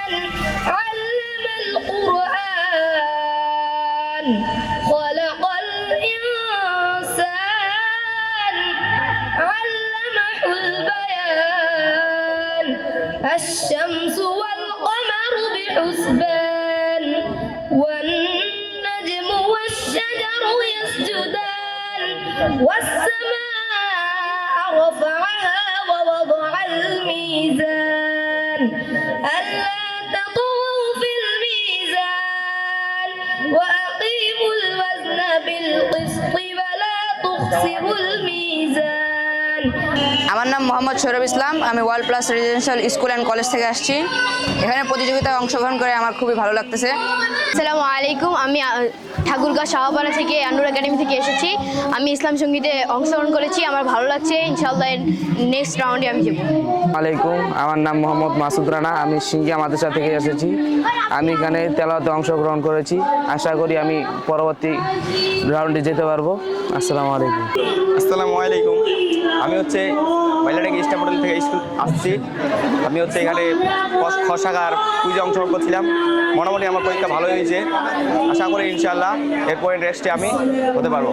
علم القرآن خلق الإنسان علمه البيان الشمس والقمر بحسبان والنجم والشجر يسجدان والسماء رفعها ووضع الميزان ألا تطغوا في الميزان وأقيموا الوزن بالقسط ولا تخسروا الميزان আমার নাম মোহাম্মদ সৌরভ ইসলাম। আমি world plus residential school and college থেকে আসছি। এখানে প্রতিযোগিতায় অংশগ্রহণ করে আমার খুবই ভালো লাগতেছে। আসসালামু আলাইকুম, আমি ঠাকুরগাঁও শাহপাড়া থেকে আনুর একাডেমি থেকে এসেছি। আমি ইসলাম সঙ্গীতে অংশগ্রহণ করেছি, আমার ভালো লাগছে। ইনশাআল্লাহ নেক্সট রাউন্ডে আমি যাব। আলাইকুম, আমার নাম মোহাম্মদ মাসুদ রানা। আমি সিঙ্গিয়া মাদ্রাসা থেকে এসেছি। আমি এখানে তেলাওয়াতে অংশগ্রহণ করেছি। আশা করি আমি পরবর্তী রাউন্ডে যেতে পারবো। আসসালামু আলাইকুম। আসসালামু আলাইকুম, আমি মাইলাটাকে স্টাফ হোটেল থেকে স্কুল আসছি। আমি এখানে খ শাখার কুইজে অংশগ্রহণ করছিলাম। মোটামুটি আমার পরীক্ষা ভালো হয়েছে। আশা করি ইনশাআল্লাহ এরপরে রেস্টে আমি হতে পারবো।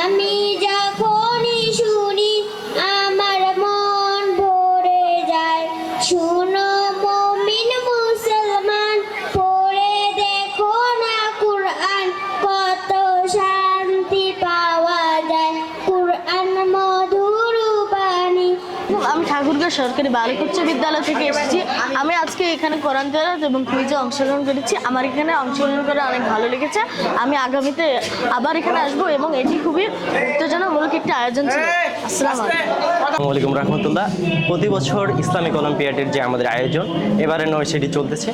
আমি যখনই শুনি আমার মন ভরে যায়। শুনো মুমিন মুসলমান, পড়ে দেখো না কুরআন, কত শান্তি পাওয়া যায়। কুরআন মধুর বাণী। আমি ঠাকুরগাঁও সরকারি বালিকা উচ্চ বিদ্যালয় থেকে এসেছি। আমি আজকে এখানে কোরআন তেলাওয়াত এবং কুইজে অংশগ্রহণ করেছি। আমার এখানে অংশগ্রহণ করে অনেক ভালো লেগেছে। আমি আগামীতে আবার এখানে আসবো এবং এটি খুবই উত্তেজনামূলক একটি আয়োজন ছিল। আসসালামু আলাইকুম রহমতুল্লাহ। প্রতি বছর ইসলামিক অলিম্পিয়াডের যে আমাদের আয়োজন, এবারে নয় সেটি চলতেছে।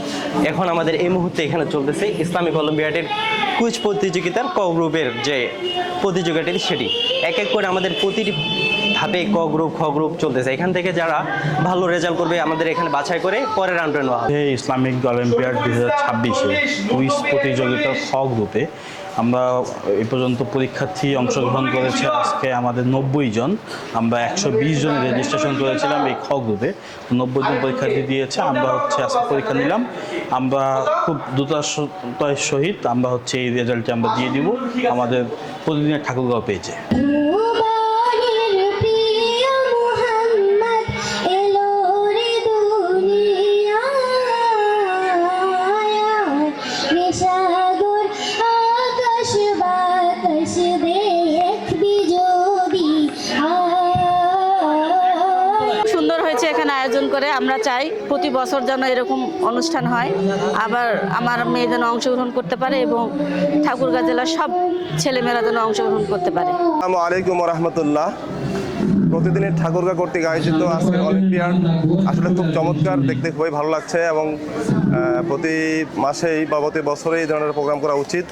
এখন আমাদের এই মুহূর্তে এখানে চলতেছে ইসলামিক অলিম্পিয়াডের কুইজ প্রতিযোগিতার ক গ্রুপের যে প্রতিযোগিতাটি, সেটি এক এক করে আমাদের প্রতিটি ধাপে ক গ্রুপ খ গ্রুপ চলতেছে। এখান থেকে যারা ভালো রেজাল্ট করবে আমাদের এখানে বাছাই করে পরের রাউন্ডে নেওয়া হবে। ইসলামিক অলিম্পিয়াড 2026-এ কুইজ প্রতিযোগিতার খ গ্রুপে আমরা এ পর্যন্ত পরীক্ষার্থী অংশগ্রহণ করেছে আজকে আমাদের 90 জন। আমরা 120 জনের রেজিস্ট্রেশন করেছিলাম এই খ গ্রুপে। 90 জন পরীক্ষার্থী দিয়েছে। আমরা আজকে পরীক্ষা নিলাম। আমরা খুব দ্রুততার সহিত আমরা এই রেজাল্টটি আমরা দিয়ে দিব আমাদের প্রতিদিনের ঠাকুরগাঁও পেয়েছে। সুন্দর হয়েছে এখানে আয়োজন করে। আমরা চাই প্রতি বছর যেন এরকম অনুষ্ঠান হয়, আবার আমার মেয়ে যেন অংশগ্রহণ করতে পারে এবং ঠাকুরগাঁও জেলার সব ছেলেমেয়েরা যেন অংশগ্রহণ করতে পারে। আসসালামু আলাইকুম রহমতুল্লাহ। প্রতিদিনের ঠাকুরগাঁও কর্তৃক আয়োজিত আজকের অলিম্পিয়াড আসলে খুব চমৎকার, দেখতে খুবই ভালো লাগছে এবং প্রতি মাসেই বা প্রতি বছরেই এই ধরনের প্রোগ্রাম করা উচিত।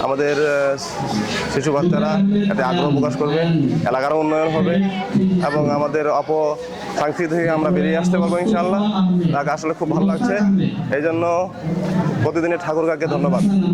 আমাদের শিশু বাচ্চারা এতে আগ্রহ প্রকাশ করবে, এলাকার উন্নয়ন হবে এবং আমাদের সংস্কৃতি থেকে আমরা বেরিয়ে আসতে পারবো ইনশাআল্লাহ। তাকে আসলে খুব ভালো লাগছে। এই জন্য প্রতিদিনের ঠাকুরগাঁওকে ধন্যবাদ।